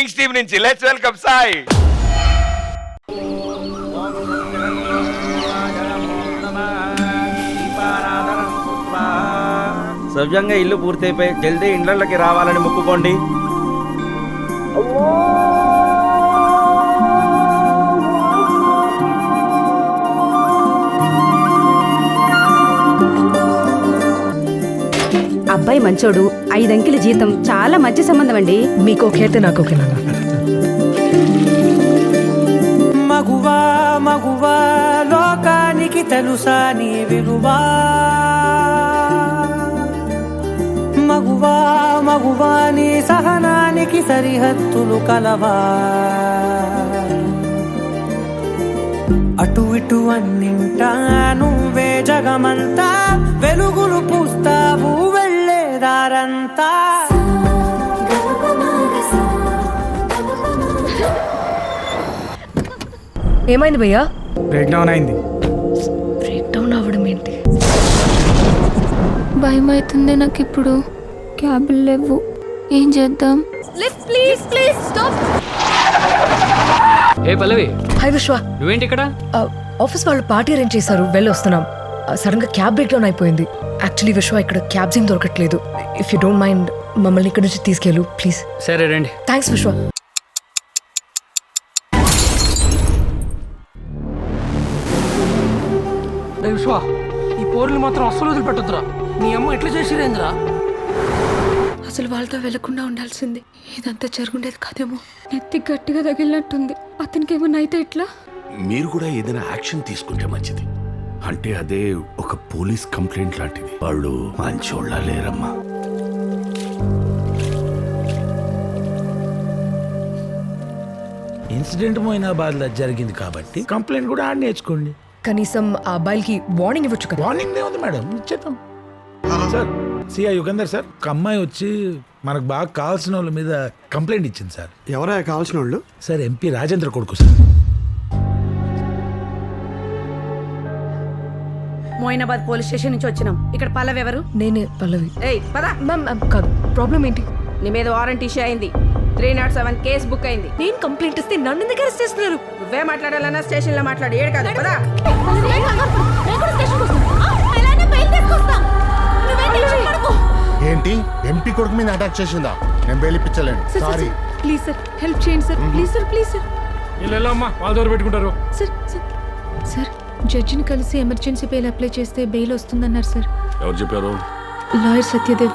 Kings team నుంచి. Let's welcome Sai. సవ్యంగా ఇల్లు పూర్తయిపోయి జల్దీ ఇండ్లకి రావాలని మొక్కుకోండి. అబ్బాయి మంచోడు, 5 అంకెల జీతం, చాలా మంచి సంబంధం అండి. మీకు ఓకే అయితే నాకు ఓకే నాన్న. మగువా మగువా లోకానికి తెలుసా నీ విలువా, మగువా మగువా నీ సహనానికి సరిహద్దులు కలవా, అటు ఇటు అన్నింటా నువ్వే జగమంతా, వెలుగులు పూస్తావు వెళ్ళేదారంతా. ఏమైంది భయ్యా? బ్రేక్ డౌన్ అయింది. బ్రేక్ డౌన్ అవ్వడం ఏంటి? భయం అవుతుంది నాకు ఇప్పుడు. క్యాబులు లేవు, ఏం చేద్దాం? Please please stop. A Pallavi, hi విశ్వ. నువ్వేంటి ఇక్కడ? ఆఫీస్ వాళ్ళు పార్టీ అరేంజ్ చేశారు, వెళ్ళి వస్తున్నాం. సడన్ గా క్యాబ్ బ్రేక్ డౌన్ అయిపోయింది. యాక్చువల్లీ విశ్వ ఇక్కడ క్యాబ్స్ ఏం దొరకట్లేదు. ఇఫ్ యూ డోంట్ మైండ్ మమ్మల్ని ఇక్కడ నుంచి తీసుకెళ్ళు ప్లీజ్. సరే రండి. థ్యాంక్స్ విశ్వ. విశ్వా, ఈ పోర్లు మాత్రం అస్సలు వదిలిపెట్టొద్దురా. నీ అమ్మ ఎట్లా చేసిరేంద్రా? అసలు వాళ్ళతో వెళ్లకుండా ఉండాల్సింది. ఇదంతా జరుగుండేది కాదేమో. నెత్తి గట్టిగా తగిలినట్టుంది. అతనికి ఏమన్నా అయితే ఎట్లా? మీరు కూడా ఏదైనా యాక్షన్ తీసుకుంటే మంచిది. అంటే అదే ఒక పోలీస్ కంప్లైంట్ లాంటిది. వాళ్ళు మంచోళ్ళ లేరమ్మా. ఇన్సిడెంట్ మొయినాబాద్ లో జరిగింది కాబట్టి కంప్లైంట్ కూడా ఆడ నేర్చుకోండి. కనీసం ఆ అబ్బాయిలకి వార్నింగ్ ఇవ్వచ్చు కదా. వార్నింగ్ ఉంది మేడం, ఇచ్చేద్దాం. సార్, సిఐ యుగంధర్ సార్, ఒక అమ్మాయి వచ్చి మనకు బాగా కావాల్సిన వాళ్ళ మీద కంప్లైంట్ ఇచ్చింది సార్. ఎవరా కావాల్సిన వాళ్ళు? సార్, ఎంపీ రాజేంద్ర కొడుకు సార్. మోయినాబాద్ పోలీస్ స్టేషన్ నుంచి వచ్చినాం. ఇక్కడ పల్లవి ఎవరు? నేనే పల్లవి. ఏయ్ పదా. మ్యామ్ కాదు, ప్రాబ్లం ఏంటి? నీ మీద వారెంట్ ఇష్యూ అయింది. 307 కేసు బుక్ అయింది. నేను కంప్లైంట్ ఇస్తే నన్ను ఎందుకు అరెస్ట్ చేస్తున్నారు? నువ్వే మాట్లాడాలన్నా స్టేషన్ లో మాట్లాడు. ఏడు కాదు పదా. ఏంటి ఎంపీ కొడుకు మీద అటాక్ చేసిందా? నేను బెయిల్ ఇప్పించలేను. సారీ. ప్లీజ్ సార్, హెల్ప్ చేయండి sir. Please sir, please sir. అమ్మా, వాళ్ళ దగ్గర పెట్టుకుంటారు. సార్ సార్ సార్, జడ్జిని కలిసి ఎమర్జెన్సీ బెయిల్ అప్లై చేస్తే బెయిల్ వస్తుందన్నారు సార్. ఎవరు చెప్పారు? లాయర్ సత్యదేవ్.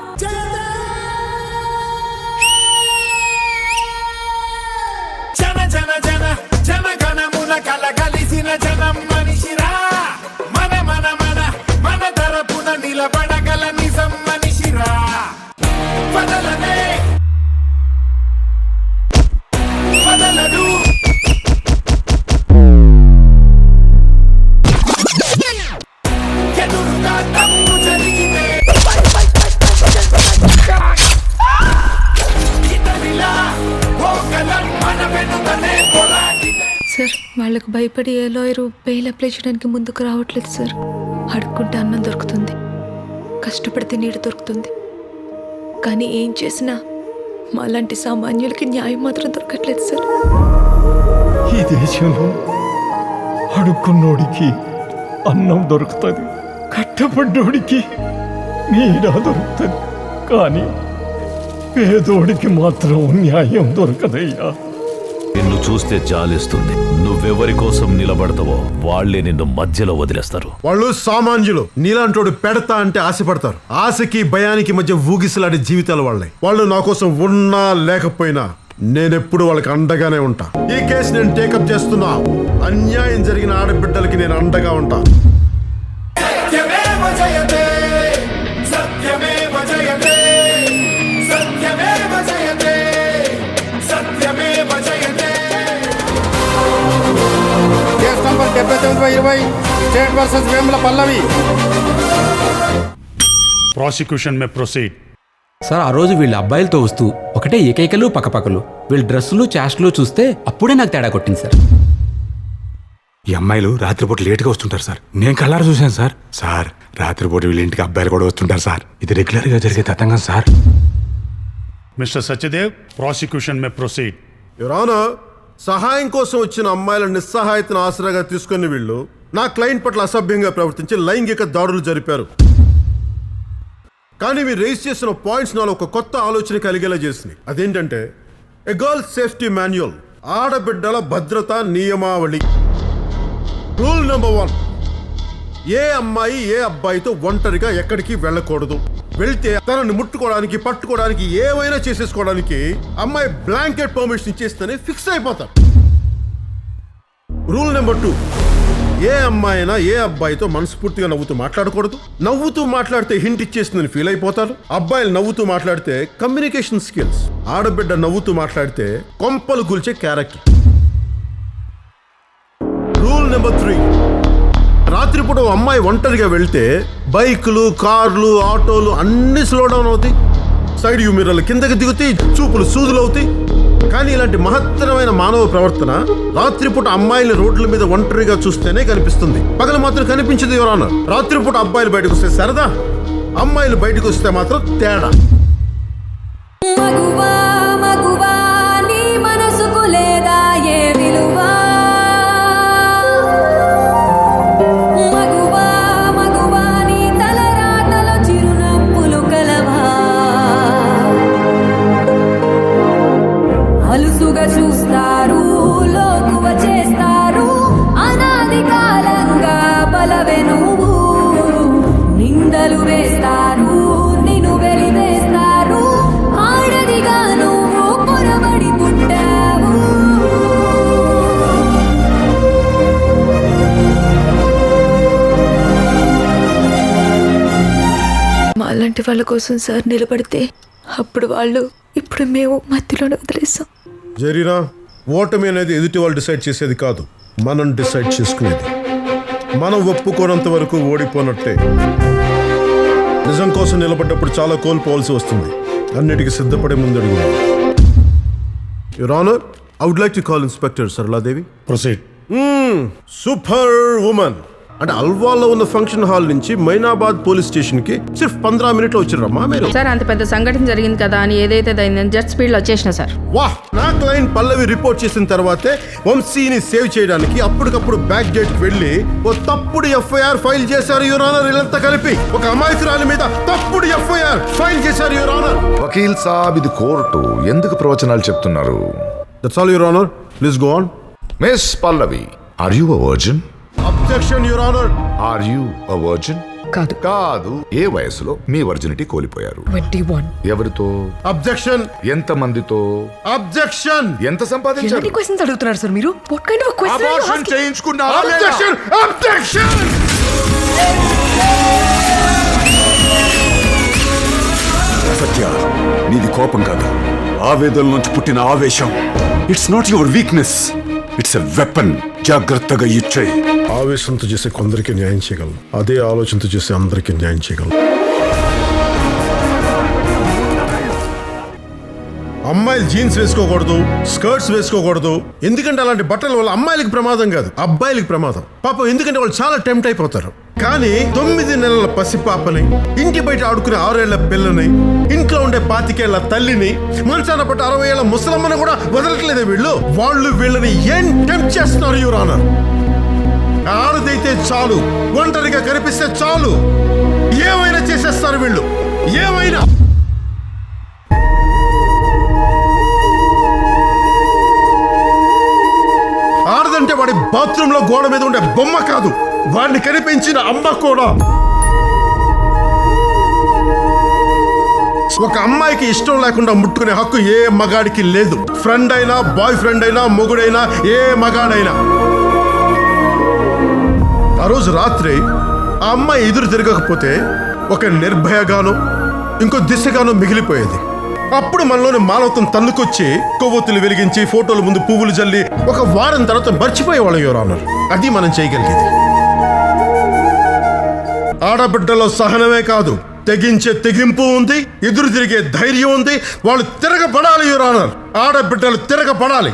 జన జన జన జన గణమున కలగలిసిన జనం మనిషిరా, మన మన మన మన తరపున నిలబడగల నిజం మనిషిరా. వదలనే వదలడు, ఎదురుగా తప్పు జరిగితే ఇతనిలా ఓకలం మన వెనుకనే పోరాడితే. సార్, వాళ్ళకు భయపడి ఏ లాయరు బెయిల్ అప్లై చేయడానికి ముందుకు రావట్లేదు సార్. అడుక్కుంటే అన్నం దొరుకుతుంది, కష్టపడితే నీడ దొరుకుతుంది. కానీ ఏం చేసినా మాలాంటి సామాన్యులకి న్యాయం మాత్రం దొరకట్లేదు సార్. ఈ దేశంలో అడుక్కున్నోడికి అన్నం దొరుకుతుంది, కట్టపడ్డోడికి నీడ దొరుకుతుంది, కానీ పేదోడికి మాత్రం న్యాయం దొరకదయ్యా. నిన్ను చూస్తే జాలిస్తుంది. నువ్వెవరి కోసం నిలబడతావో వాళ్లే నిన్ను మధ్యలో వదిలేస్తారు. వాళ్ళు సామాన్యులు. నీలాంటోడు పెడతా అంటే ఆశపడతారు. ఆశకి భయానికి మధ్య ఊగిసలాడే జీవితాలు వాళ్ళే. వాళ్ళు నా కోసం ఉన్నా లేకపోయినా నేనెప్పుడు వాళ్ళకి అండగానే ఉంటా. ఈ కేసు నేను టేకప్ చేస్తున్నా. అన్యాయం జరిగిన ఆడబిడ్డలకి నేను అండగా ఉంటా. సత్యమేవ జయతే, సత్యమేవ జయతే, సత్యమేవ జయతే, సత్యమేవ జయతే. Case number 79/20 state versus Vemula Pallavi. Prosecution may proceed. Sir, ఆ రోజు వీళ్ళ అబ్బాయిలతో వస్తూ ఒకటే ఏకైకలు పక్కపక్కలు, వీళ్ళ డ్రెస్సులు చాస్ట్లు చూస్తే అప్పుడే నాకు తేడా కొట్టింది సార్. ఈ అమ్మాయిలు రాత్రిపూట లేట్గా వస్తుంటారు సార్. నేను కళ్ళారు చూశాను సార్. సార్, రాత్రిపూట వీళ్ళ ఇంటికి అబ్బాయిలు కూడా వస్తుంటారు సార్. ఇది రెగ్యులర్గా జరిగే తతంగం sir. Mister Satyadev, prosecution may proceed. Your honour, సహాయం కోసం వచ్చిన అమ్మాయిల నిస్సహాయతను ఆసరాగా తీసుకుని వీళ్ళు నా క్లయింట్ పట్ల అసభ్యంగా ప్రవర్తించి లైంగిక దాడులు జరిపారు. కానీ మీరు రేస్ చేసిన పాయింట్స్ నాలో ఒక కొత్త ఆలోచన కలిగేలా చేసింది. అదేంటంటే ఎ గర్ల్ సేఫ్టీ మాన్యువల్, ఆడబిడ్డల భద్రతా నియమావళి. రూల్ నెంబర్ 1, ఏ అమ్మాయి ఏ అబ్బాయితో ఒంటరిగా ఎక్కడికి వెళ్ళకూడదు. వెళ్తే తనని ముట్టుకోవడానికి పట్టుకోవడానికి ఏమైనా చేసేసుకోవడానికి అమ్మాయి బ్లాంకెట్ పర్మిషన్ ఇచ్చేస్తేనే ఫిక్స్ అయిపోతారు. రూల్ నెంబర్ 2, ఏ అమ్మాయినా ఏ అబ్బాయితో మనస్ఫూర్తిగా నవ్వుతూ మాట్లాడకూడదు. నవ్వుతూ మాట్లాడితే హింట్ ఇచ్చేస్తుందని ఫీల్ అయిపోతారు. అబ్బాయిలు నవ్వుతూ మాట్లాడితే కమ్యూనికేషన్ స్కిల్స్, ఆడబిడ్డ నవ్వుతూ మాట్లాడితే కొంపలు కూల్చే క్యారెక్టర్. రూల్ నెంబర్ 3, రాత్రిపూట అమ్మాయి ఒంటరిగా వెళ్తే బైకులు, కార్లు, ఆటోలు అన్ని స్లో డౌన్ అవుతాయి. సైడ్ వ్యూ మిర్రర్లు కిందకి దిగుతాయి, చూపులు సూదులు అవుతాయి. కానీ ఇలాంటి మహత్తరమైన మానవ ప్రవర్తన రాత్రిపూట అమ్మాయిని రోడ్ల మీద ఒంటరిగా చూస్తేనే కనిపిస్తుంది, పగలు మాత్రం కనిపించదు. ఎవరన్నా రాత్రిపూట అబ్బాయిలు బయటకు వస్తే సరదా, అమ్మాయిలు బయటకు వస్తే మాత్రం తేడా. చూస్తారు, లోకువ చేస్తారు, అనాది కాలంగా బలవే నువ్వు, నిందలు వేస్తారు, నిన్ను వెలివేస్తారు, ఆడదిగా నువ్వు పొరబడి పుట్టావు. మాలాంటి వాళ్ళ కోసం సార్ నిలబడితే అప్పుడు వాళ్ళు, ఇప్పుడు మేము మధ్యలోనే వదిలేస్తాం. జరీనా, ఓటమి అనేది ఎదుటి వాళ్ళు డిసైడ్ చేసేది కాదు, మనం డిసైడ్ చేసుకునేది. మనం ఒప్పుకోనంత వరకు ఓడిపోనట్టే. నిజం కోసం నిలబడ్డప్పుడు చాలా కోల్పోవాల్సి వస్తుంది. అన్నిటికీ సిద్ధపడే ముందడుగు. Your honour, I would like to call inspector Saraladevi. Proceed. Super woman అంటే అల్వాల్లో ఉన్న ఫంక్షన్ హాల్ నుంచి మైనాబాద్ పోలీస్ స్టేషన్ కి సిర్ఫ్ 15 మినిట్లో వచ్చారమ్మా మీరు. సార్, అంత పెద్ద సంఘటన జరిగింది కదా అని ఏదైతే అయిందని జెట్ స్పీడ్ లో వచ్చేసిన సార్. వాహ్, నా క్లయింట్ పల్లవి రిపోర్ట్ చేసిన తర్వాతే వంశీని సేవ్ చేయడానికి అప్పటికప్పుడు బ్యాక్ డేట్ వెళ్ళి ఓ తప్పుడు ఎఫ్ఐఆర్ ఫైల్ చేశారు యువర్ ఆనర్. వీళ్ళంతా కలిపి ఒక అమాయకురాలి మీద తప్పుడు ఎఫ్ఐఆర్ ఫైల్ చేశారు యువర్ ఆనర్. వకీల్ సాబ్, ఇది కోర్టు, ఎందుకు ప్రవచనాలు చెప్తున్నారు? That's all your honour, please go on. Miss Pallavi, are you a virgin? Objection your honour. Are you a virgin? కాదు. కాదు. ఏ వయసులో మీ వర్జినిటీ కోల్పోయారు? 21. ఎవరితో? అబ్జెక్షన్. ఎంత మందితో? అబ్జెక్షన్. ఎంత సంపాదించారు? ఎలాంటి క్వశ్చన్స్ అడుగుతున్నారు సార్ మీరు? What kind of question are you asking? చేయించుకున్నారా? అబ్జెక్షన్. అబ్జెక్షన్. సత్య, నీది కోపం కాదు, ఆవేదన నుంచి పుట్టిన ఆవేశం. It's not your weakness, it's a weapon. జాగ్రత్తగా ఇచ్చేయి. ఆవేశంతో చేసే కొందరికి న్యాయం చేయగలను, అదే ఆలోచనతో చేసే అందరికీ న్యాయం చేయగలను. అమ్మాయిలు జీన్స్ వేసుకోకూడదు, స్కర్ట్స్ వేసుకోకూడదు. ఎందుకంటే అలాంటి బట్టల వల్ల అమ్మాయిలకి ప్రమాదం కాదు, అబ్బాయిలకి ప్రమాదం. పాపం ఎందుకంటే వాళ్ళు చాలా టెంప్ట్ అయిపోతారు. కానీ 9 నెలల పసిపాపని, ఇంటి బయట ఆడుకునే 6 ఏళ్ల పిల్లని, ఇంట్లో ఉండే 25 ఏళ్ల తల్లిని, మంచాన పట్టు 60 ఏళ్ల ముసలమ్మని కూడా వదలట్లేదే వీళ్ళు. వాళ్ళు వీళ్ళని ఏం టెంప్ట్ చేస్తున్నారు యువర్ ఆనర్? ఆడదైతే చాలు, ఒంటరిగా కనిపిస్తే చాలు, ఏమైనా చేసేస్తారు వీళ్ళు, ఏమైనా. ఆడదంటే వాడి బాత్రూమ్ లో గోడ మీద ఉండే బొమ్మ కాదు, వాడిని కనిపించిన అమ్మ కూడా. ఒక అమ్మాయికి ఇష్టం లేకుండా ముట్టుకునే హక్కు ఏ మగాడికి లేదు. ఫ్రెండ్ అయినా, బాయ్ ఫ్రెండ్ అయినా, మొగుడైనా, ఏ మగాడైనా. ఆ రోజు రాత్రి ఆ అమ్మాయి ఎదురు తిరగకపోతే ఒక నిర్భయగాను, ఇంకో దిశగాను మిగిలిపోయేది. అప్పుడు మనలోని మానవత్వం తన్నుకొచ్చి కొవ్వొత్తులు వెలిగించి ఫోటోల ముందు పువ్వులు జల్లి ఒక వారం తర్వాత మర్చిపోయేవాళ్ళం యువర్ ఆనర్. అది మనం చేయగలిగేది. ఆడబిడ్డలో సహనమే కాదు, తెగించే తెగింపు ఉంది, ఎదురు తిరిగే ధైర్యం ఉంది. వాళ్ళు తిరగబడాలి యువర్ ఆనర్, ఆడబిడ్డలు తిరగబడాలి.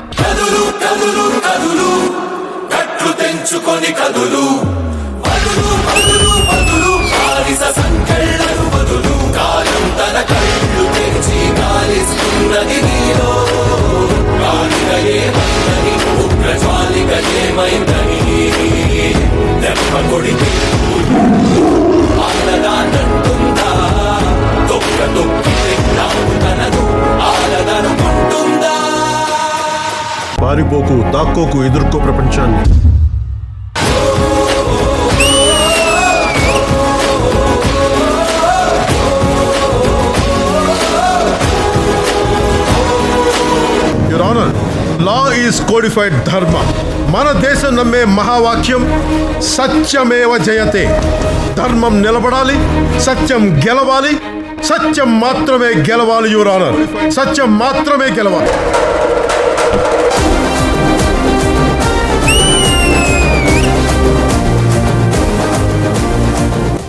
కాలం తన కళ్ళు తెరిచి గాలిస్తున్నది నీలో. పారిపోకు, దాక్కోకు, ఎదుర్కో ప్రపంచాన్ని. Your honour, law is codified ధర్మ. మన దేశం నమ్మే మహావాక్యం సత్యమేవ జయతే. ధర్మం నిలబడాలి, సత్యం గెలవాలి, సత్యం మాత్రమే గెలవాలి. యువర్ ఆనర్, సత్యం మాత్రమే గెలవాలి.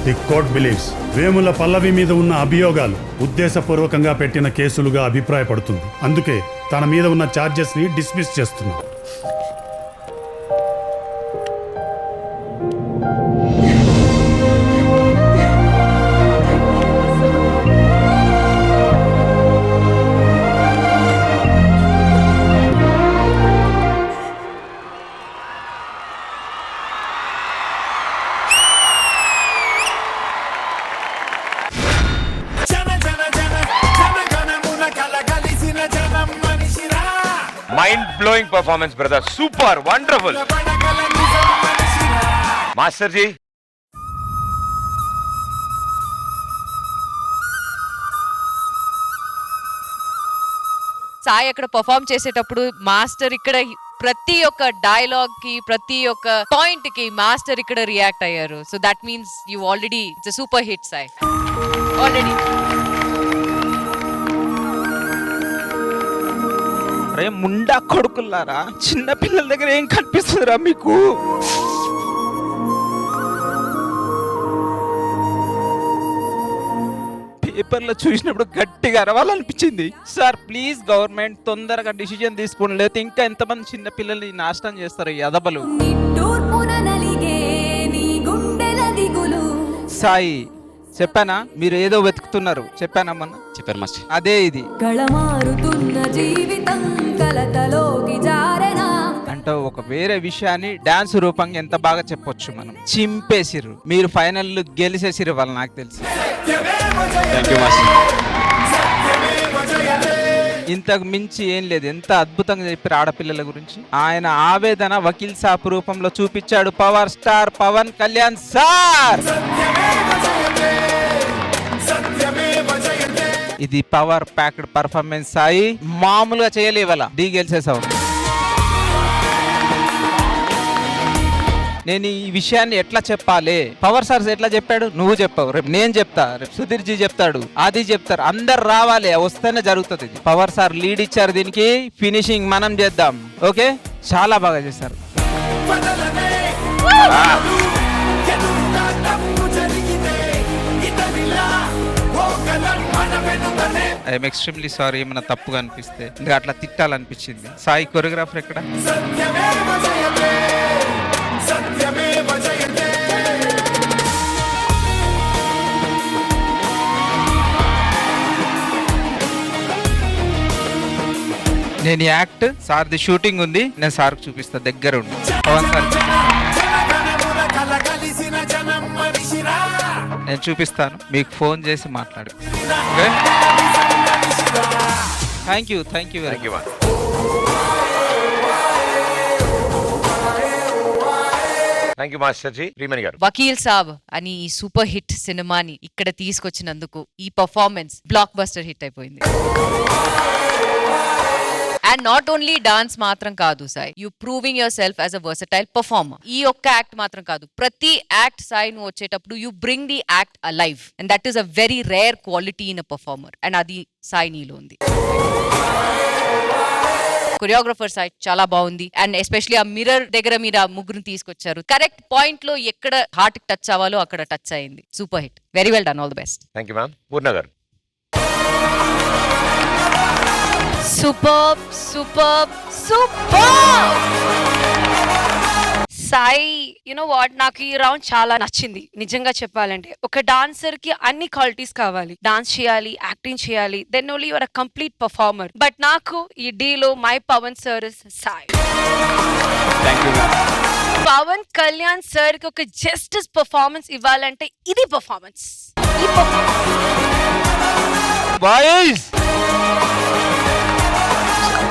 ది కోర్ట్ బిలీవ్స్ వేముల పల్లవి మీద ఉన్న అభియోగాలు ఉద్దేశపూర్వకంగా పెట్టిన కేసులుగా అభిప్రాయపడుతుంది. అందుకే తన మీద ఉన్న ఛార్జెస్ ని డిస్మిస్ చేస్తున్నాం. Mind blowing performance brother, super, wonderful. Master ji, Sai అక్కడ పర్ఫామ్ చేసేటప్పుడు మాస్టర్ ఇక్కడ ప్రతి ఒక్క డైలాగ్ కి ప్రతి ఒక్క పాయింట్ కి మాస్టర్ ఇక్కడ రియాక్ట్ అయ్యారు. So that means you already it's super hit Sai already. అరే ముండా కొడుకులారా, చిన్న పిల్లల దగ్గర ఏం కనిపిస్తుందిరా మీకు? పేపర్లో చూసినప్పుడు గట్టిగా అరవాలనిపించింది. సార్ ప్లీజ్ గవర్నమెంట్ తొందరగా డిసిజన్ తీసుకోండి, లేకపోతే ఇంకా ఎంతమంది చిన్న పిల్లల్ని నాశనం చేస్తారు ఈ అదబలు. సాయి చెప్పానా, మీరు ఏదో వెతుకుతున్నారు చెప్పానా మొన్న? చెప్పారు మాస్టర్. అదే ఇది అంటే ఒక వేరే విషయాన్ని డాన్స్ రూపంగా ఎంత బాగా చెప్పొచ్చు మనం. చింపేసిర్రు మీరు, ఫైనల్ గెలిచేసిర్రు వాళ్ళు, నాకు తెలిసి. ఇంతకు మించి ఏం లేదు. ఎంత అద్భుతంగా చెప్పారు ఆడపిల్లల గురించి. ఆయన ఆవేదన వకీల్ సాబ్ రూపంలో చూపించాడు power star Pawan Kalyan sir. ఇది పవర్ ప్యాక్డ్ పర్ఫార్మెన్స్ సాయి, మామూలుగా చేయలేవాల. డీ గెలిచేసావు. నేను ఈ విషయాన్ని ఎట్లా చెప్పాలి, పవర్ స్టార్స్ ఎట్లా చెప్పాడు, నువ్వు చెప్పావు, రేపు నేను చెప్తా, రేపు సుధీర్ జీ చెప్తాడు, అది చెప్తారు, అందరు రావాలి, వస్తేనే జరుగుతుంది. ఇది పవర్ స్టార్ లీడ్ ఇచ్చారు, దీనికి ఫినిషింగ్ మనం చేద్దాం. ఓకే, చాలా బాగా చేశారు. ఐఎమ్ ఎక్స్ట్రీమ్లీ సారీ ఏమైనా తప్పుగా అనిపిస్తే, ఇంకా అట్లా తిట్టాలనిపించింది. సాయి కొరియోగ్రాఫర్ ఎక్కడ? నేను యాక్ట్ సార్ది షూటింగ్ ఉంది, నేను సార్కి చూపిస్తా దగ్గర ఉండి. పవన్ సార్ నేను చూపిస్తాను, మీకు ఫోన్ చేసి మాట్లాడు. Thank you very much. Thank you master ji. Priyamani గారు, వకీల్ సాబ్ అని ఈ సూపర్ హిట్ సినిమాని ఇక్కడ తీసుకొచ్చినందుకు ఈ పర్ఫార్మెన్స్ బ్లాక్ బస్టర్ హిట్ అయిపోయింది. అండ్ నాట్ ఓన్లీ డాన్స్ మాత్రం కాదు Sai, you proving your self as a versatile performer. ఈ ఒక్క యాక్ట్ మాత్రం కాదు, ప్రతి యాక్ట్ సాయి నువ్వు వచ్చేటప్పుడు you bring the act alive, and that is a very rare quality in a performer, and అది సాయి నీలో ఉంది. కొరియోగ్రఫర్ సైడ్ చాలా బాగుంది, అండ్ ఎస్పెషల్లీ ఆ మిర్రర్ దగ్గర మీరు ఆ ముగ్గురు తీసుకొచ్చారు. కరెక్ట్ పాయింట్ లో ఎక్కడ హార్ట్ టచ్ అవ్వాలో అక్కడ టచ్ అయింది. Super hit, very well done, all the best. Thank you ma'am. Purna గారు, super super super Sai, you know what, నాకు ఈ రౌండ్ చాలా నచ్చింది నిజంగా చెప్పాలంటే. ఒక డాన్సర్ కి అన్ని క్వాలిటీస్ కావాలి, డాన్స్ చేయాలి, యాక్టింగ్ చేయాలి, then only your a complete performer. But నాకు ఈ డీలో my Pawan sir is Sai. Pawan Kalyan sir కి ఒక జస్టిస్ పర్ఫార్మెన్స్ ఇవ్వాలంటే ఇది పర్ఫార్మెన్స్.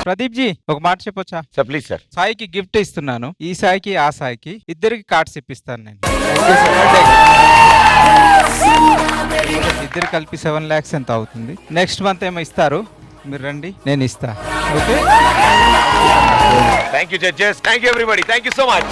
ప్రదీప్ జీ ఒక మాట చెప్పొచ్చా? Sir please sir. సాయికి గిఫ్ట్ ఇస్తున్నాను, ఈ సాయికి ఆ సాయికి ఇద్దరికి కార్డ్స్ ఇప్పిస్తాను నేను. ఇద్దరు కలిపి 7 lakhs ఎంత అవుతుంది? నెక్స్ట్ మంత్ ఏమో ఇస్తారు, మీరు రండి నేను ఇస్తా. Okay, thank you judges, thank you everybody, thank you so much.